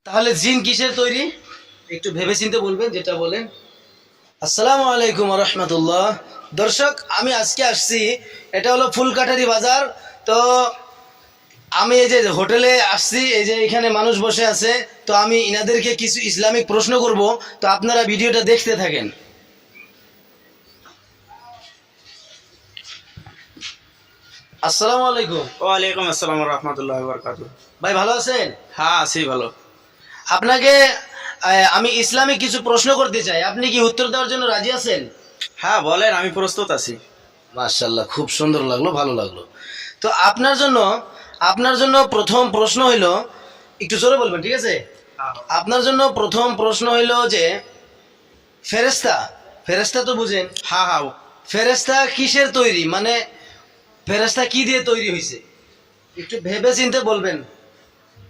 তাহলে জিন কিসের তৈরি একটু ভেবেচিন্তে বলবেন, যেটা বলেন। আসসালামু আলাইকুম ওয়া রাহমাতুল্লাহ। দর্শক, আমি আজকে আসছি, এটা হলো ফুলকাটারি বাজার। তো আমি এই যে হোটেলে আসছি, এই যে এখানে মানুষ বসে আছে, তো আমি ইনাদেরকে কিছু ইসলামিক প্রশ্ন করব, তো আপনারা ভিডিওটা দেখতে থাকেন। আসসালামু আলাইকুম। ওয়ালাইকুম আসসালাম ওয়া রাহমাতুল্লাহি ওয়া বারাকাতুহু। ভাই ভালো আছেন? হ্যাঁ আছি ভালো। আপনাকে আমি ইসলামিক কিছু প্রশ্ন করতে চাই, আপনি কি উত্তর দেওয়ার জন্য রাজি আছেন? হ্যাঁ বলেন, আমি প্রস্তুত আছি। মাশাআল্লাহ, খুব সুন্দর লাগলো, ভালো লাগলো। তো আপনার জন্য প্রথম প্রশ্ন হইল, একটু জোরে বলবেন, ঠিক আছে? আপনার জন্য প্রথম প্রশ্ন হইল যে ফেরেশতা, ফেরেশতা তো বুঝেন? হ্যাঁ হ্যাঁ। ফেরেশতা কিসের তৈরি, মানে ফেরেশতা কি দিয়ে তৈরি হয়েছে? একটু ভেবে চিন্তে বলবেন,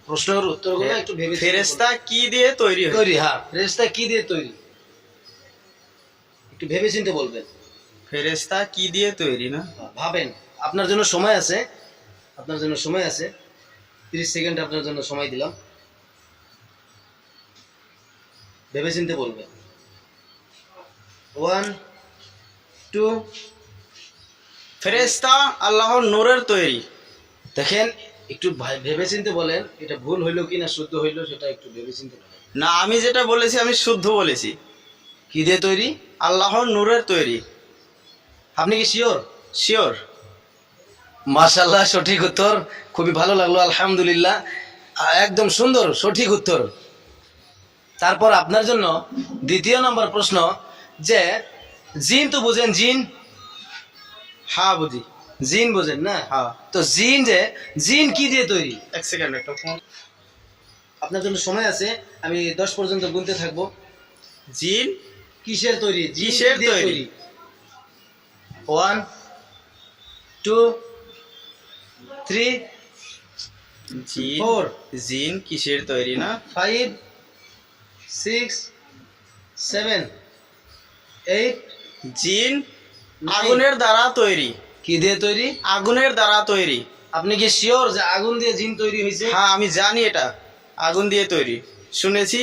প্রশ্নের উত্তরগুলো একটু ভেবে চিন্তে ফেরেশতা কি দিয়ে তৈরি হয়? তৈরি, হ্যাঁ, ফেরেশতা কি দিয়ে তৈরি, একটু ভেবে চিন্তে বলবেন। ফেরেশতা কি দিয়ে তৈরি না? ভাবেন, আপনার জন্য সময় আছে, আপনার জন্য সময় আছে, 30 সেকেন্ড আপনার জন্য সময় দিলাম, ভেবে চিন্তে বলবেন। 1 2। ফেরেশতা আল্লাহর নূরের তৈরি। দেখেন, একটু ভেবে চিন্তে বলেন, এটা ভুল হইলো কি না শুদ্ধ হইলো সেটা একটু ভেবে চিন্তে বলেন। না, আমি যেটা বলেছি আমি শুদ্ধ বলেছি। কি দিয়ে তৈরি? আল্লাহর নূরের তৈরি। আপনি কি শিওর? শিওর। মাশাআল্লাহ, সঠিক উত্তর, খুবই ভালো লাগলো, আলহামদুলিল্লাহ, একদম সুন্দর সঠিক উত্তর। তারপর আপনার জন্য দ্বিতীয় নম্বর প্রশ্ন, যে জিন তো বুঝেন? জিন, হ্যাঁ বুঝি। জিন বোঝেন না? হ্যাঁ। তো জিন কি দিয়ে তৈরি? এক সেকেন্ড, একটা ফোন। আপনার জন্য সময় আছে, আমি 10 পর্যন্ত গুনতে থাকবো। জিন কিসের তৈরি? কিসের তৈরি? 1 2 3 জিন 4 জিন কিসের তৈরি না? 5 6 7 8 জিন 9। আগুনের দ্বারা তৈরি। কি দিয়ে তৈরি? আগুনের দ্বারা তৈরি। আপনি কি শিওর যে আগুন দিয়ে জিন তৈরি হয়েছে? হ্যাঁ আমি জানি এটা আগুন দিয়ে তৈরি, শুনেছি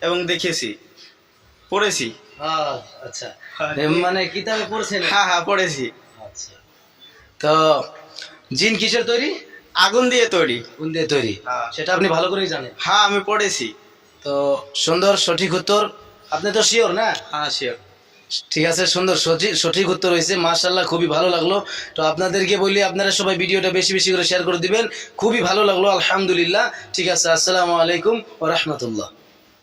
এবং দেখেছি, পড়েছি। আচ্ছা, মানে কিতাবে পড়ছেন? হ্যাঁ হ্যাঁ পড়েছি। আচ্ছা, তো জিন কিসের তৈরি? আগুন দিয়ে তৈরি। আগুন দিয়ে তৈরি, হ্যাঁ। সেটা আপনি ভালো করেই জানেন। হ্যাঁ আমি পড়েছি। তো সুন্দর সঠিক উত্তর, আপনি তো শিওর না? হ্যাঁ শিওর। ঠিক আছে, সুন্দর সঠিক উত্তর হয়েছে, মাশাআল্লাহ, খুবই ভালো লাগলো। তো আপনাদেরকে বলি, আপনারা সবাই ভিডিওটা বেশি বেশি করে শেয়ার করে দিবেন, খুবই ভালো লাগলো, আলহামদুলিল্লাহ। ঠিক আছে, আসসালামু আলাইকুম ওয়া রাহমাতুল্লাহ।